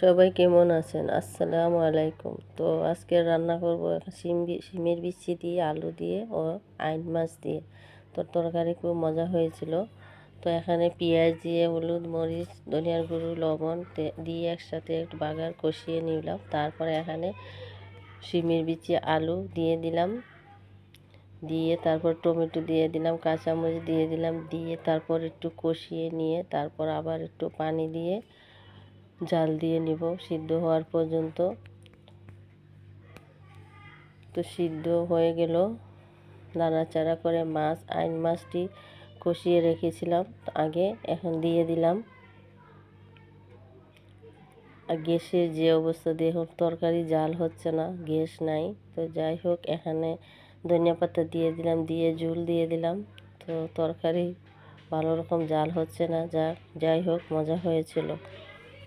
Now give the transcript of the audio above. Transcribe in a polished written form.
সবাই কেমন আছেন? আসসালামু আলাইকুম। তো আজকে রান্না করব শিমের বিচি দিয়ে, আলু দিয়ে ও আইন মাছ দিয়ে। তো তরকারি খুব মজা হয়েছিল। তো এখানে পেঁয়াজ দিয়ে, হলুদ, মরিচ, ধনিয়ার গুঁড়ো, লবণ দিয়ে একসাথে একটু বাগার কষিয়ে নিলাম। তারপরে এখানে শিমের বিচি, আলু দিয়ে দিলাম, দিয়ে তারপর টমেটো দিয়ে দিলাম, কাঁচামরিচ দিয়ে দিলাম, দিয়ে তারপর একটু কষিয়ে নিয়ে তারপর আবার একটু পানি দিয়ে জাল দিয়ে নিব সিদ্ধ হওয়ার পর্যন্ত। তো সিদ্ধ হয়ে গেল, নাড়াচাড়া করে আইন মাছটি কষিয়ে রেখেছিলাম আগে, এখন দিয়ে দিলাম। আর গ্যাসের যে অবস্থা, দেখুন তরকারি জাল হচ্ছে না, গ্যাস নাই। তো যাই হোক, এখানে ধনিয়া পাতা দিয়ে দিলাম, দিয়ে ঝোল দিয়ে দিলাম। তো তরকারি ভালো রকম জাল হচ্ছে না, যাই হোক মজা হয়েছিল।